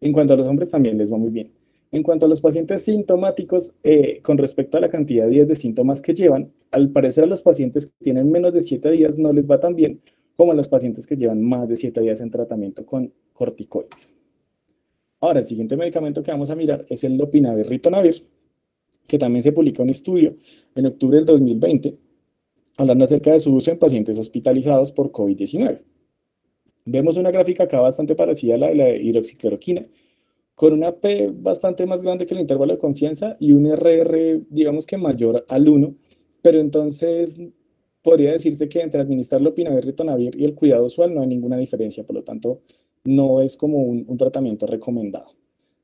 En cuanto a los hombres, también les va muy bien. En cuanto a los pacientes sintomáticos, con respecto a la cantidad de días de síntomas que llevan, al parecer a los pacientes que tienen menos de 7 días no les va tan bien como a los pacientes que llevan más de 7 días en tratamiento con corticoides. Ahora, el siguiente medicamento que vamos a mirar es el lopinavir-ritonavir, que también se publicó un estudio en octubre del 2020, hablando acerca de su uso en pacientes hospitalizados por COVID-19. Vemos una gráfica acá bastante parecida a la de la hidroxicloroquina, con una P bastante más grande que el intervalo de confianza y un RR, digamos que mayor al 1, pero entonces podría decirse que entre administrar lopinavir, ritonavir y el cuidado usual no hay ninguna diferencia, por lo tanto no es como un tratamiento recomendado.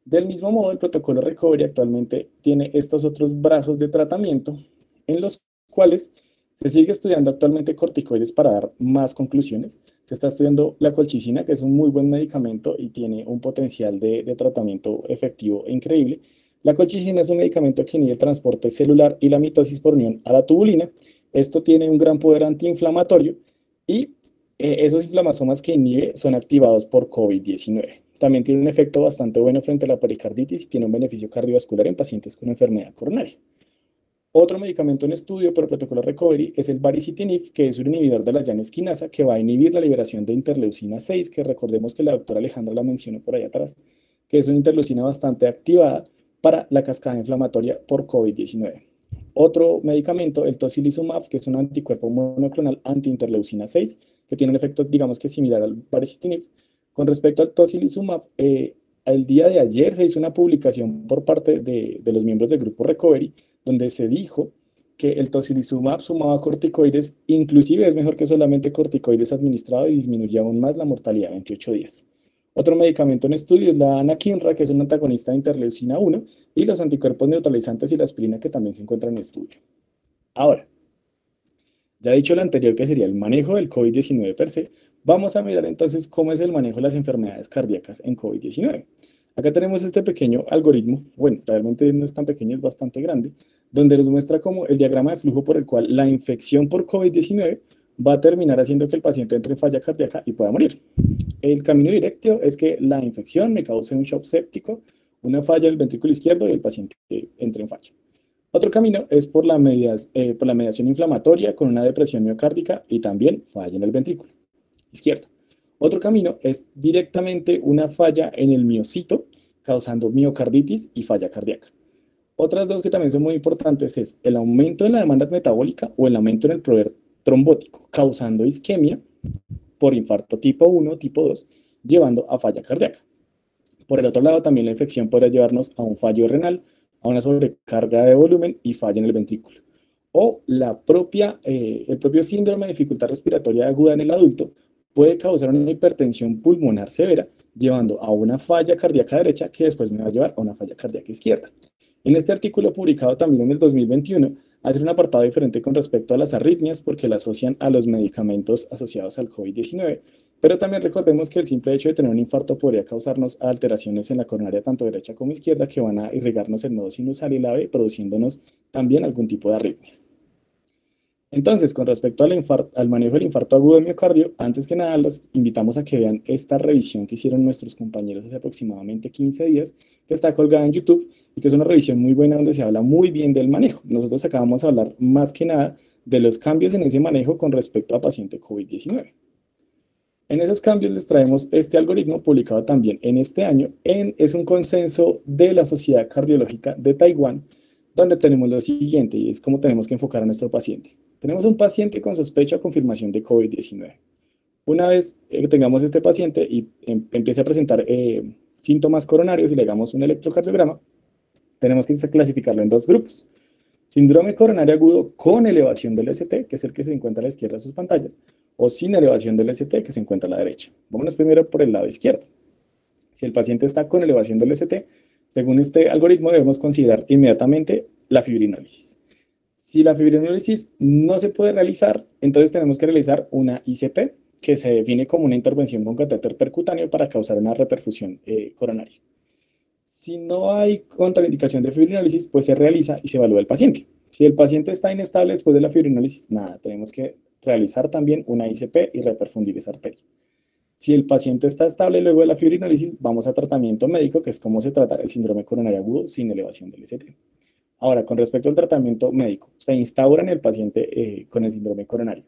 Del mismo modo, el protocolo Recovery actualmente tiene estos otros brazos de tratamiento en los cuales se sigue estudiando actualmente corticoides para dar más conclusiones. Se está estudiando la colchicina, que es un muy buen medicamento y tiene un potencial de tratamiento efectivo e increíble. La colchicina es un medicamento que inhibe el transporte celular y la mitosis por unión a la tubulina. Esto tiene un gran poder antiinflamatorio y esos inflamasomas que inhibe son activados por COVID-19. también tiene un efecto bastante bueno frente a la pericarditis y tiene un beneficio cardiovascular en pacientes con enfermedad coronaria. Otro medicamento en estudio por protocolo recovery es el baricitinib, que es un inhibidor de la llanas quinasa que va a inhibir la liberación de interleucina 6, que recordemos que la doctora Alejandra la mencionó por ahí atrás, que es una interleucina bastante activada para la cascada inflamatoria por COVID-19. Otro medicamento, el tocilizumab, que es un anticuerpo monoclonal anti-interleucina 6, que tiene un efecto, digamos que similar al baricitinib. Con respecto al tocilizumab, el día de ayer se hizo una publicación por parte de los miembros del grupo Recovery, donde se dijo que el tocilizumab sumaba corticoides, inclusive es mejor que solamente corticoides administrados y disminuye aún más la mortalidad a 28 días. Otro medicamento en estudio es la anakinra, que es un antagonista de interleucina 1, y los anticuerpos neutralizantes y la aspirina, que también se encuentran en estudio. Ahora, ya dicho lo anterior, que sería el manejo del COVID-19 per se, vamos a mirar entonces cómo es el manejo de las enfermedades cardíacas en COVID-19. Acá tenemos este pequeño algoritmo, bueno, realmente no es tan pequeño, es bastante grande, donde nos muestra como el diagrama de flujo por el cual la infección por COVID-19 va a terminar haciendo que el paciente entre en falla cardíaca y pueda morir. El camino directo es que la infección me cause un shock séptico, una falla del ventrículo izquierdo y el paciente entre en falla. Otro camino es por la mediación inflamatoria con una depresión miocárdica y también falla en el ventrículo izquierdo. Otro camino es directamente una falla en el miocito, causando miocarditis y falla cardíaca. Otras dos que también son muy importantes es el aumento en la demanda metabólica o el aumento en el poder trombótico, causando isquemia por infarto tipo 1, tipo 2, llevando a falla cardíaca. Por el otro lado, también la infección podría llevarnos a un fallo renal, a una sobrecarga de volumen y falla en el ventrículo. O el propio síndrome de dificultad respiratoria aguda en el adulto puede causar una hipertensión pulmonar severa, llevando a una falla cardíaca derecha que después me va a llevar a una falla cardíaca izquierda. En este artículo publicado también en el 2021, hace un apartado diferente con respecto a las arritmias porque la asocian a los medicamentos asociados al COVID-19, pero también recordemos que el simple hecho de tener un infarto podría causarnos alteraciones en la coronaria tanto derecha como izquierda que van a irrigarnos el nodo sinusal y la AVE, produciéndonos también algún tipo de arritmias. Entonces, con respecto al manejo del infarto agudo del miocardio, antes que nada los invitamos a que vean esta revisión que hicieron nuestros compañeros hace aproximadamente 15 días, que está colgada en YouTube y que es una revisión muy buena donde se habla muy bien del manejo. Nosotros acá vamos a hablar más que nada de los cambios en ese manejo con respecto a paciente COVID-19. En esos cambios les traemos este algoritmo publicado también en este año, es un consenso de la Sociedad Cardiológica de Taiwán, donde tenemos lo siguiente, y es cómo tenemos que enfocar a nuestro paciente. Tenemos un paciente con sospecha o confirmación de COVID-19. Una vez que tengamos este paciente y empiece a presentar síntomas coronarios y le hagamos un electrocardiograma, tenemos que clasificarlo en dos grupos. Síndrome coronario agudo con elevación del ST, que es el que se encuentra a la izquierda de sus pantallas, o sin elevación del ST, que se encuentra a la derecha. Vámonos primero por el lado izquierdo. Si el paciente está con elevación del ST, según este algoritmo debemos considerar inmediatamente la fibrinólisis. Si la fibrinólisis no se puede realizar, entonces tenemos que realizar una ICP, que se define como una intervención con catéter percutáneo para causar una reperfusión coronaria. Si no hay contraindicación de fibrinólisis, pues se realiza y se evalúa el paciente. Si el paciente está inestable después de la fibrinólisis, nada, tenemos que realizar también una ICP y reperfundir esa arteria. Si el paciente está estable luego de la fibrinólisis, vamos a tratamiento médico, que es cómo se trata el síndrome coronario agudo sin elevación del ST. Ahora, con respecto al tratamiento médico, se instaura en el paciente con el síndrome coronario.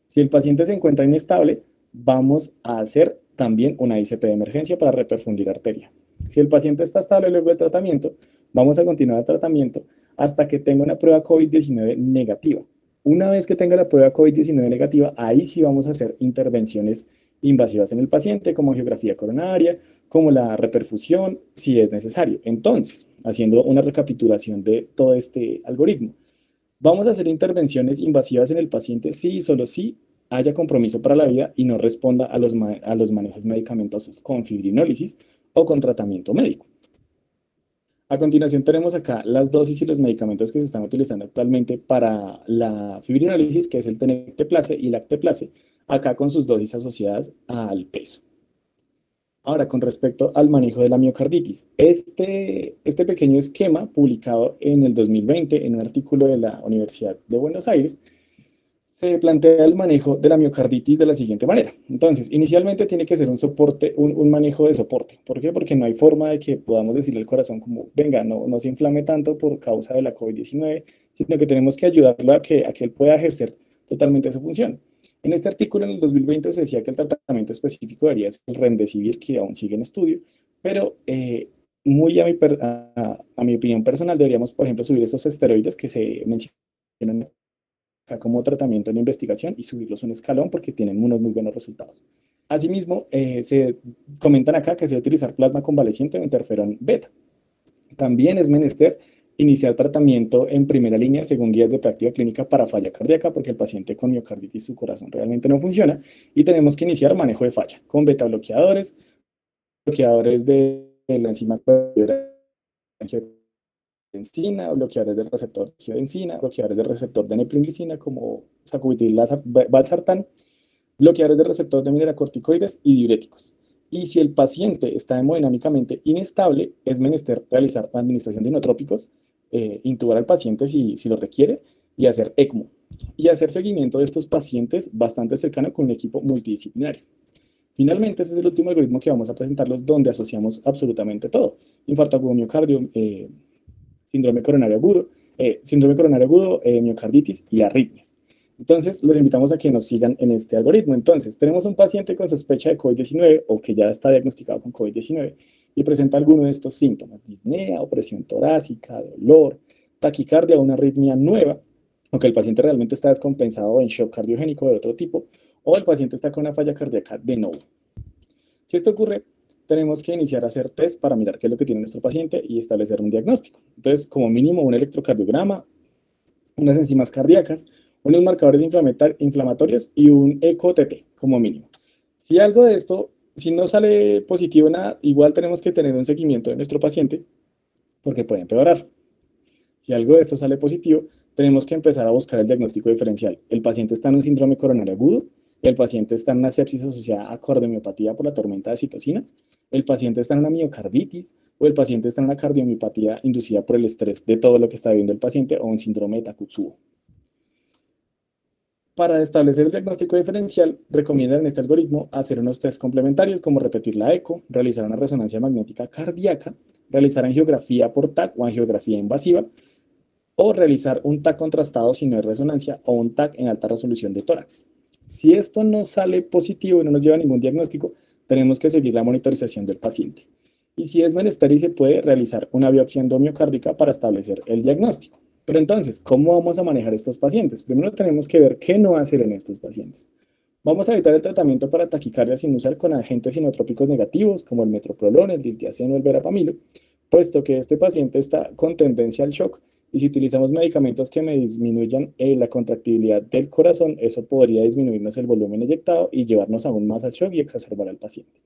Si el paciente se encuentra inestable, vamos a hacer también una ICP de emergencia para reperfundir arteria. Si el paciente está estable luego del tratamiento, vamos a continuar el tratamiento hasta que tenga una prueba COVID-19 negativa. Una vez que tenga la prueba COVID-19 negativa, ahí sí vamos a hacer intervenciones invasivas en el paciente, como angiografía coronaria, como la reperfusión, si es necesario. Entonces, haciendo una recapitulación de todo este algoritmo, vamos a hacer intervenciones invasivas en el paciente si y solo si haya compromiso para la vida y no responda a los manejos medicamentosos con fibrinólisis o con tratamiento médico. A continuación tenemos acá las dosis y los medicamentos que se están utilizando actualmente para la fibrinólisis, que es el tenecteplase y lacteplase, acá con sus dosis asociadas al peso. Ahora, con respecto al manejo de la miocarditis, este pequeño esquema publicado en el 2020 en un artículo de la Universidad de Buenos Aires Se plantea el manejo de la miocarditis de la siguiente manera. Entonces, inicialmente tiene que ser un soporte, un manejo de soporte. ¿Por qué? Porque no hay forma de que podamos decirle al corazón como, venga, no se inflame tanto por causa de la COVID-19, sino que tenemos que ayudarlo a que él pueda ejercer totalmente su función. En este artículo, en el 2020, se decía que el tratamiento específico debería ser el Remdesivir, que aún sigue en estudio, pero muy a mi opinión personal, deberíamos, por ejemplo, subir esos esteroides que se mencionan acá como tratamiento en investigación y subirlos un escalón porque tienen unos muy buenos resultados. Asimismo, se comentan acá que se debe utilizar plasma convaleciente o interferón beta. También es menester iniciar tratamiento en primera línea según guías de práctica clínica para falla cardíaca porque el paciente con miocarditis su corazón realmente no funciona y tenemos que iniciar manejo de falla con beta bloqueadores, bloqueadores de la enzima enzina, bloqueadores del receptor de enzina, bloqueadores del receptor de neprimucina como sacubitril, valsartán, bloqueadores del receptor de mineralocorticoides y diuréticos. Y si el paciente está hemodinámicamente inestable, es menester realizar administración de inotrópicos, intubar al paciente si lo requiere y hacer ECMO. Y hacer seguimiento de estos pacientes bastante cercano con un equipo multidisciplinario. Finalmente, ese es el último algoritmo que vamos a presentarlos donde asociamos absolutamente todo. Infarto agudo miocardio, síndrome coronario agudo, miocarditis y arritmias. Entonces, los invitamos a que nos sigan en este algoritmo. Entonces, tenemos un paciente con sospecha de COVID-19 o que ya está diagnosticado con COVID-19 y presenta alguno de estos síntomas: disnea, opresión torácica, dolor, taquicardia, una arritmia nueva, o que el paciente realmente está descompensado en shock cardiogénico de otro tipo, o el paciente está con una falla cardíaca de nuevo. Si esto ocurre, tenemos que iniciar a hacer test para mirar qué es lo que tiene nuestro paciente y establecer un diagnóstico. Entonces, como mínimo, un electrocardiograma, unas enzimas cardíacas, unos marcadores inflamatorios y un eco-TT, como mínimo. Si algo de esto, si no sale positivo nada, igual tenemos que tener un seguimiento de nuestro paciente porque puede empeorar. Si algo de esto sale positivo, tenemos que empezar a buscar el diagnóstico diferencial. El paciente está en un síndrome coronario agudo, el paciente está en una sepsis asociada a cardiomiopatía por la tormenta de citocinas, el paciente está en una miocarditis o el paciente está en una cardiomiopatía inducida por el estrés de todo lo que está viviendo el paciente o un síndrome de Takotsubo. Para establecer el diagnóstico diferencial, recomiendan en este algoritmo hacer unos test complementarios como repetir la eco, realizar una resonancia magnética cardíaca, realizar angiografía por TAC o angiografía invasiva, o realizar un TAC contrastado si no es resonancia o un TAC en alta resolución de tórax. Si esto no sale positivo y no nos lleva a ningún diagnóstico, tenemos que seguir la monitorización del paciente. Y si es menester y se puede realizar una biopsia endomiocárdica para establecer el diagnóstico. Pero entonces, ¿cómo vamos a manejar estos pacientes? Primero tenemos que ver qué no hacer en estos pacientes. Vamos a evitar el tratamiento para taquicardia sin usar con agentes inotrópicos negativos como el metoprolol, el diltiazem o el verapamilo, puesto que este paciente está con tendencia al shock y si utilizamos medicamentos que me disminuyan la contractibilidad del corazón, eso podría disminuirnos el volumen eyectado y llevarnos aún más al shock y exacerbar al paciente.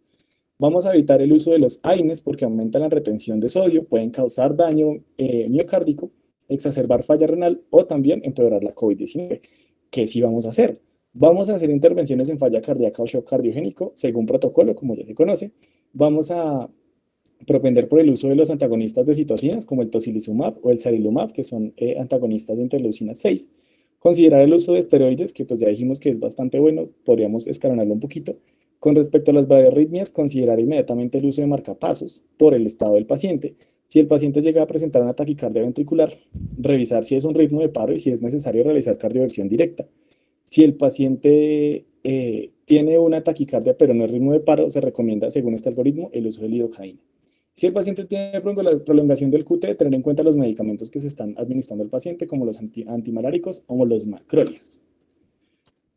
Vamos a evitar el uso de los AINES porque aumentan la retención de sodio, pueden causar daño miocárdico, exacerbar falla renal o también empeorar la COVID-19. ¿Qué sí vamos a hacer? Vamos a hacer intervenciones en falla cardíaca o shock cardiogénico según protocolo, como ya se conoce. Vamos a propender por el uso de los antagonistas de citocinas como el tocilizumab o el sarilumab, que son antagonistas de interleucina 6. Considerar el uso de esteroides, que pues ya dijimos que es bastante bueno, podríamos escalonarlo un poquito. Con respecto a las bradiarritmias, considerar inmediatamente el uso de marcapasos por el estado del paciente. Si el paciente llega a presentar una taquicardia ventricular, revisar si es un ritmo de paro y si es necesario realizar cardioversión directa. Si el paciente tiene una taquicardia pero no es ritmo de paro, se recomienda, según este algoritmo, el uso de lidocaína. Si el paciente tiene prolongación del QT, tener en cuenta los medicamentos que se están administrando al paciente, como los antimaláricos o los macrólidos.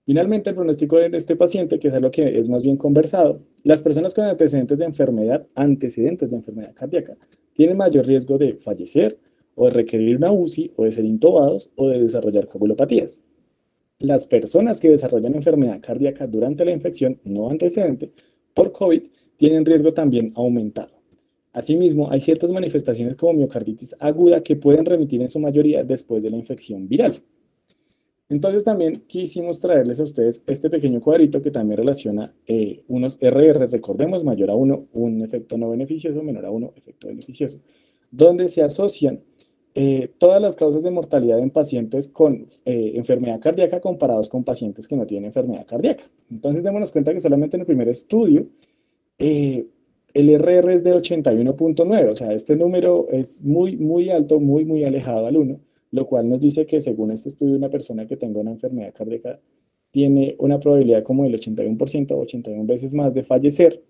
Finalmente, el pronóstico de este paciente, que es algo que es más bien conversado, las personas con antecedentes de enfermedad cardíaca tienen mayor riesgo de fallecer o de requerir una UCI o de ser intubados o de desarrollar coagulopatías. Las personas que desarrollan enfermedad cardíaca durante la infección no antecedente por COVID tienen riesgo también aumentado. Asimismo, hay ciertas manifestaciones como miocarditis aguda que pueden remitir en su mayoría después de la infección viral. Entonces también quisimos traerles a ustedes este pequeño cuadrito que también relaciona unos RR, recordemos, mayor a 1, un efecto no beneficioso, menor a 1, efecto beneficioso, donde se asocian todas las causas de mortalidad en pacientes con enfermedad cardíaca comparados con pacientes que no tienen enfermedad cardíaca. Entonces, démonos cuenta que solamente en el primer estudio, eh, el RR es de 81.9, o sea, este número es muy, muy alto, muy, muy alejado al 1, lo cual nos dice que según este estudio, una persona que tenga una enfermedad cardíaca tiene una probabilidad como del 81%, 81 veces más de fallecer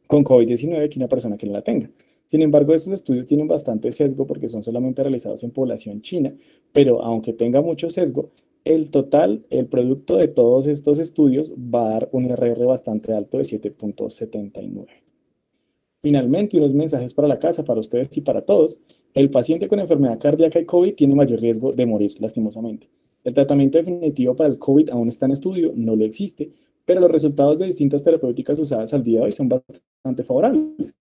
con COVID-19 que una persona que no la tenga. Sin embargo, estos estudios tienen bastante sesgo porque son solamente realizados en población china, pero aunque tenga mucho sesgo, el total, el producto de todos estos estudios va a dar un RR bastante alto de 7.79. Finalmente, unos mensajes para la casa, para ustedes y para todos. El paciente con enfermedad cardíaca y COVID tiene mayor riesgo de morir, lastimosamente. El tratamiento definitivo para el COVID aún está en estudio, no lo existe, pero los resultados de distintas terapéuticas usadas al día de hoy son bastante favorables.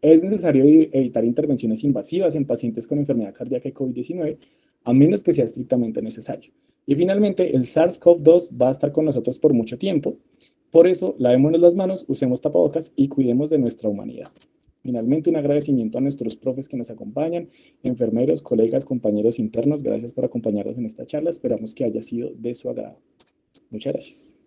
Es necesario evitar intervenciones invasivas en pacientes con enfermedad cardíaca y COVID-19, a menos que sea estrictamente necesario. Y finalmente, el SARS-CoV-2 va a estar con nosotros por mucho tiempo. Por eso, lavémonos las manos, usemos tapabocas y cuidemos de nuestra humanidad. Finalmente, un agradecimiento a nuestros profes que nos acompañan, enfermeros, colegas, compañeros internos. Gracias por acompañarnos en esta charla. Esperamos que haya sido de su agrado. Muchas gracias.